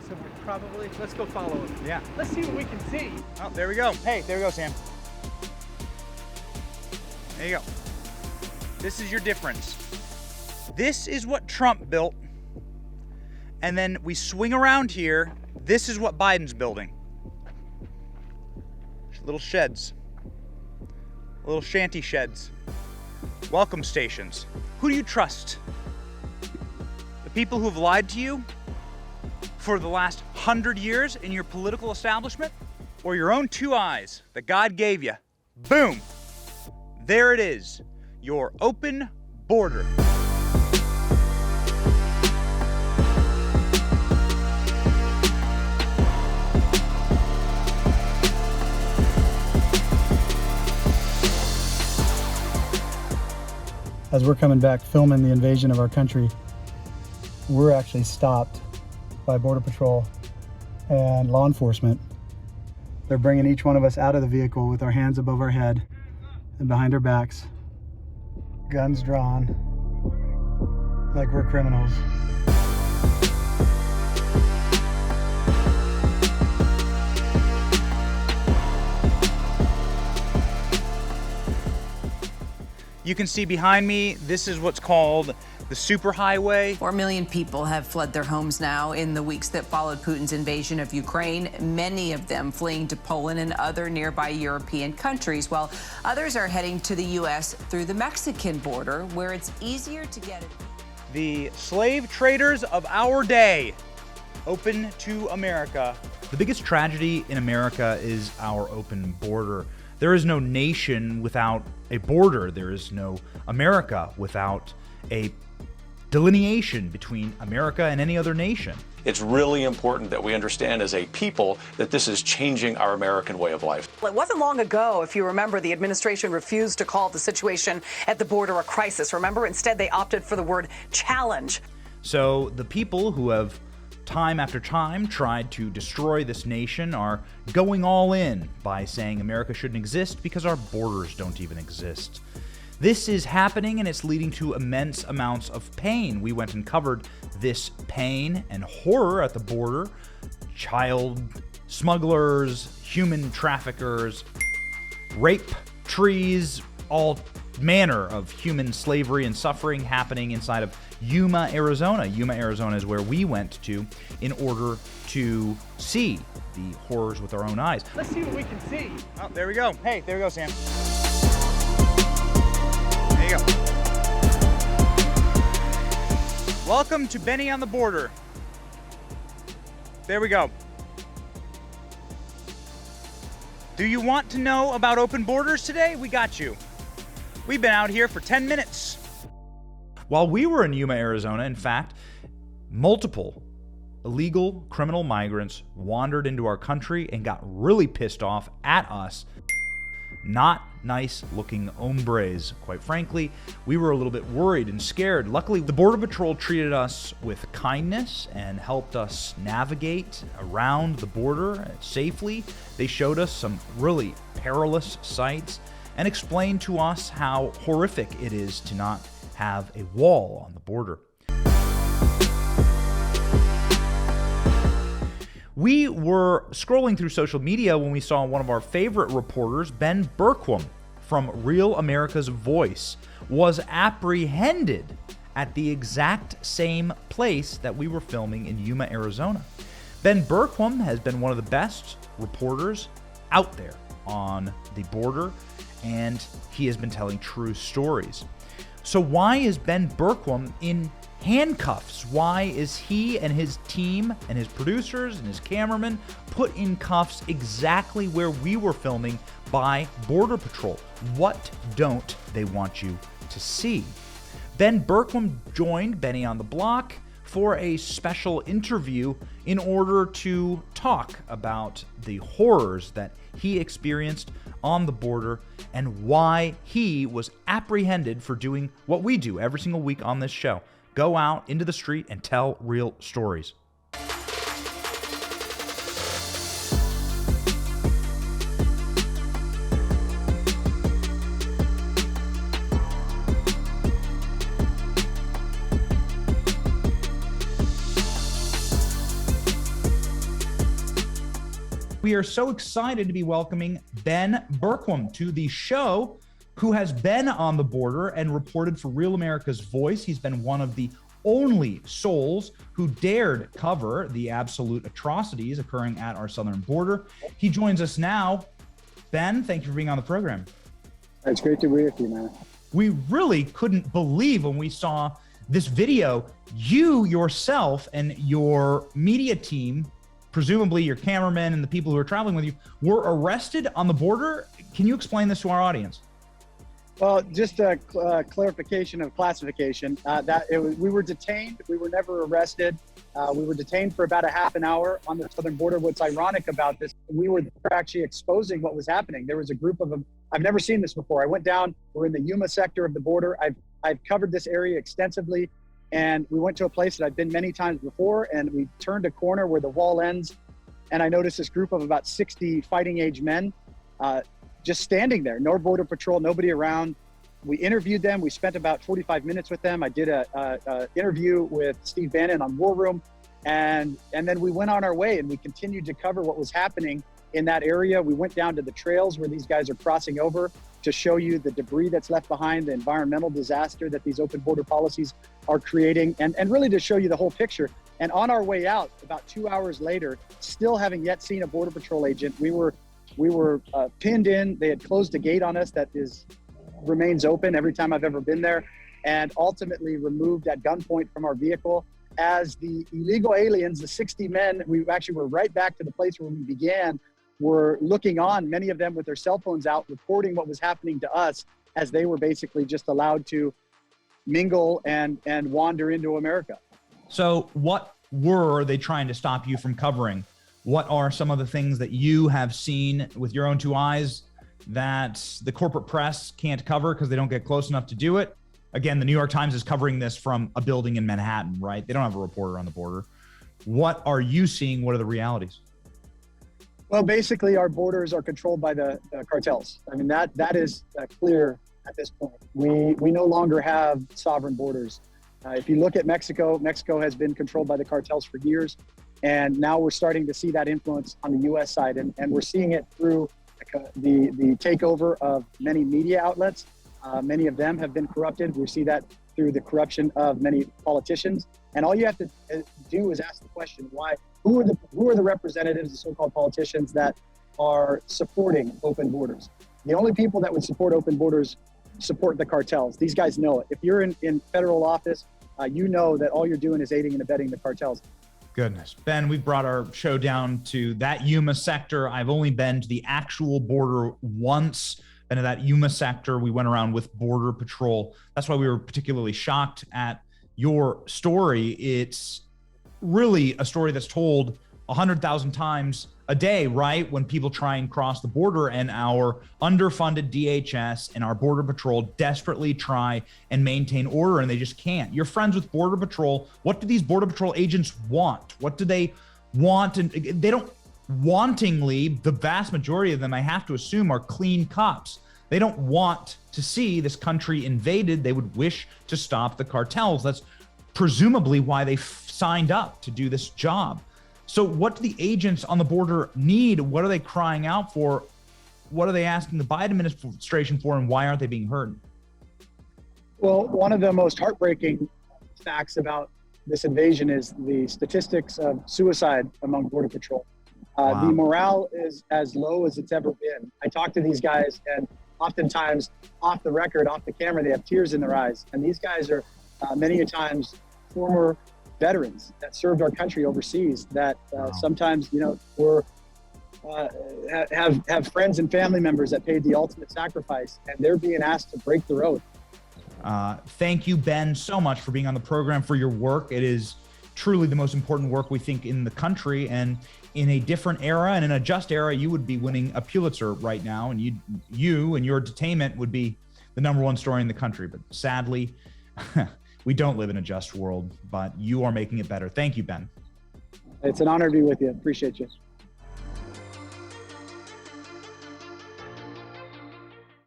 so we probably, let's go follow him. Yeah. Let's see what we can see. Oh, there we go. Hey, there we go, Sam. There you go. This is your difference. This is what Trump built. And then we swing around here. This is what Biden's building. Little sheds. Little shanty sheds. Welcome stations. Who do you trust? The people who have lied to you for the last 100 years in your political establishment? Or your own two eyes that God gave you? Boom! There it is. Your open border. As we're coming back filming the invasion of our country, we're actually stopped by Border Patrol and law enforcement. They're bringing each one of us out of the vehicle with our hands above our head and behind our backs, guns drawn, like we're criminals. You can see behind me, this is what's called the superhighway. 4 million people have fled their homes now in the weeks that followed Putin's invasion of Ukraine, many of them fleeing to Poland and other nearby European countries, while others are heading to the U.S. through the Mexican border, where it's easier to get it. The slave traders of our day, open to America. The biggest tragedy in America is our open border. There is no nation without a border. There is no America without a delineation between America and any other nation. It's really important that we understand as a people that this is changing our American way of life. It wasn't long ago, if you remember, the administration refused to call the situation at the border a crisis. Remember, instead they opted for the word challenge. So the people who have time after time tried to destroy this nation are going all in by saying America shouldn't exist because our borders don't even exist. This is happening and it's leading to immense amounts of pain. We went and covered this pain and horror at the border. Child smugglers, human traffickers, rape, trees, all manner of human slavery and suffering happening inside of Yuma, Arizona. Yuma, Arizona is where we went to in order to see the horrors with our own eyes. Let's see what we can see. Oh, there we go. Hey, there we go, Sam. There you go. Welcome to Benny on the Border. There we go. Do you want to know about open borders today? We got you. We've been out here for 10 minutes. While we were in Yuma, Arizona, in fact, multiple illegal criminal migrants wandered into our country and got really pissed off at us. Not nice looking hombres, quite frankly. We were a little bit worried and scared. Luckily, the Border Patrol treated us with kindness and helped us navigate around the border safely. They showed us some really perilous sights and explained to us how horrific it is to not have a wall on the border. We were scrolling through social media when we saw one of our favorite reporters, Ben Bergquam from Real America's Voice, was apprehended at the exact same place that we were filming in Yuma, Arizona. Ben Bergquam has been one of the best reporters out there on the border, and he has been telling true stories. So why is Ben Bergquam in handcuffs? Why is he and his team and his producers and his cameramen put in cuffs exactly where we were filming by Border Patrol? What don't they want you to see? Ben Bergquam joined Benny on the Block for a special interview in order to talk about the horrors that he experienced on the border and why he was apprehended for doing what we do every single week on this show. Go out into the street and tell real stories. We are so excited to be welcoming Ben Bergquam to the show, who has been on the border and reported for Real America's Voice. He's been one of the only souls who dared cover the absolute atrocities occurring at our southern border. He joins us now. Ben, thank you for being on the program. It's great to be with you, man. We really couldn't believe when we saw this video, you yourself and your media team, presumably your cameramen and the people who are traveling with you, were arrested on the border. Can you explain this to our audience? Well, just a clarification of classification. We were detained. We were never arrested. We were detained for about a half an hour on the southern border. What's ironic about this, we were actually exposing what was happening. There was a group of them. I've never seen this before. I went down. We're in the Yuma sector of the border. I've covered this area extensively, and we went to a place that I've been many times before, and we turned a corner where the wall ends, and I noticed this group of about 60 fighting age men just standing there. No border patrol, nobody around. We interviewed them. We spent about 45 minutes with them. I did a interview with Steve Bannon on War Room, and then we went on our way, and we continued to cover what was happening in that area. We went down to the trails where these guys are crossing over to show you the debris that's left behind, the environmental disaster that these open border policies are creating, and really to show you the whole picture. And on our way out, about 2 hours later, still having yet seen a Border Patrol agent, we were pinned in. They had closed a gate on us that remains open every time I've ever been there, and ultimately removed at gunpoint from our vehicle. As the illegal aliens, the 60 men, we actually were right back to the place where we began, were looking on, many of them with their cell phones out, reporting what was happening to us as they were basically just allowed to mingle and wander into America. So what were they trying to stop you from covering? What are some of the things that you have seen with your own two eyes that the corporate press can't cover because they don't get close enough to do it? Again, the New York Times is covering this from a building in Manhattan, right? They don't have a reporter on the border. What are you seeing? What are the realities? Well, basically, our borders are controlled by the cartels. I mean, that is clear at this point. We no longer have sovereign borders. If you look at Mexico, Mexico has been controlled by the cartels for years. And now we're starting to see that influence on the U.S. side. And we're seeing it through the takeover of many media outlets. Many of them have been corrupted. We see that through the corruption of many politicians. And all you have to do is ask the question, why? Who are the representatives, the so-called politicians that are supporting open borders? The only people that would support open borders support the cartels. These guys know it. If you're in federal office, you know that all you're doing is aiding and abetting the cartels. Goodness. Ben, we've brought our show down to that Yuma sector. I've only been to the actual border once. Been to that Yuma sector. We went around with Border Patrol. That's why we were particularly shocked at your story. It's really a story that's told 100,000 times a day, right? When people try and cross the border, and our underfunded DHS and our Border Patrol desperately try and maintain order, and they just can't. You're friends with Border Patrol. What do these Border Patrol agents want? What do they want? And they don't wantingly, the vast majority of them, I have to assume, are clean cops. They don't want to see this country invaded. They would wish to stop the cartels. That's presumably why they signed up to do this job. So what do the agents on the border need? What are they crying out for? What are they asking the Biden administration for, and why aren't they being heard? Well, one of the most heartbreaking facts about this invasion is the statistics of suicide among Border Patrol. Wow. The morale is as low as it's ever been. I talk to these guys, and oftentimes off the record, off the camera, they have tears in their eyes. And these guys are many a times former veterans that served our country overseas, that sometimes, were have friends and family members that paid the ultimate sacrifice, and they're being asked to break their oath. Thank you, Ben, so much for being on the program, for your work. It is truly the most important work, we think, in the country. And in a different era and in a just era, you would be winning a Pulitzer right now, and you and your detainment would be the #1 story in the country. But sadly, we don't live in a just world, but you are making it better. Thank you, Ben. It's an honor to be with you. Appreciate you.